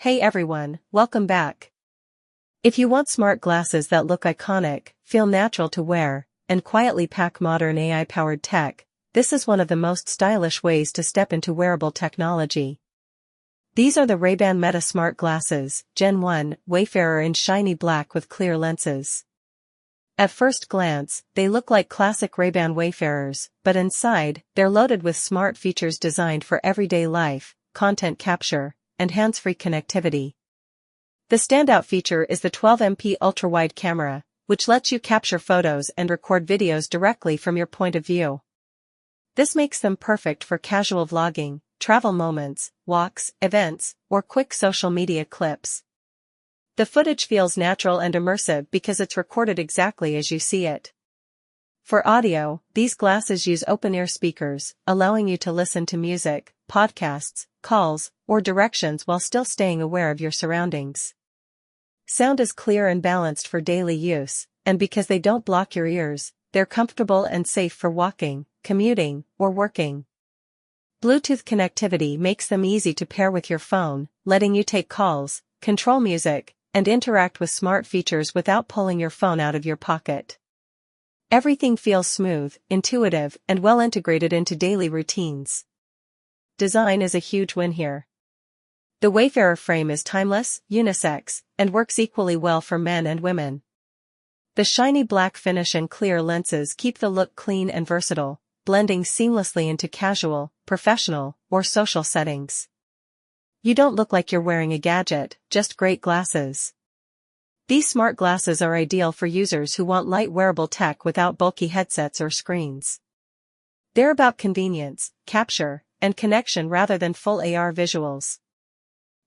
Hey everyone, welcome back. If you want smart glasses that look iconic, feel natural to wear, and quietly pack modern AI-powered tech, this is one of the most stylish ways to step into wearable technology. These are the Ray-Ban Meta Smart Glasses, Gen 1, Wayfarer in shiny black with clear lenses. At first glance, they look like classic Ray-Ban Wayfarers, but inside, they're loaded with smart features designed for everyday life, content capture, and hands-free connectivity. The standout feature is the 12MP ultra-wide camera, which lets you capture photos and record videos directly from your point of view. This makes them perfect for casual vlogging, travel moments, walks, events, or quick social media clips. The footage feels natural and immersive because it's recorded exactly as you see it. For audio, these glasses use open-ear speakers, allowing you to listen to music, podcasts, calls, or directions while still staying aware of your surroundings. Sound is clear and balanced for daily use, and because they don't block your ears, they're comfortable and safe for walking, commuting, or working. Bluetooth connectivity makes them easy to pair with your phone, letting you take calls, control music, and interact with smart features without pulling your phone out of your pocket. Everything feels smooth, intuitive, and well integrated into daily routines. Design is a huge win here. The Wayfarer frame is timeless, unisex, and works equally well for men and women. The shiny black finish and clear lenses keep the look clean and versatile, blending seamlessly into casual, professional, or social settings. You don't look like you're wearing a gadget, just great glasses. These smart glasses are ideal for users who want light wearable tech without bulky headsets or screens. They're about convenience, capture, and connection rather than full AR visuals.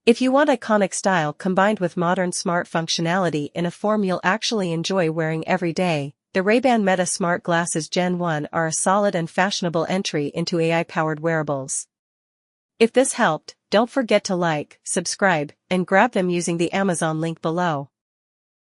If you want iconic style combined with modern smart functionality in a form you'll actually enjoy wearing every day, the Ray-Ban Meta Smart Glasses Gen 1 are a solid and fashionable entry into AI-powered wearables. If this helped, don't forget to like, subscribe, and grab them using the Amazon link below.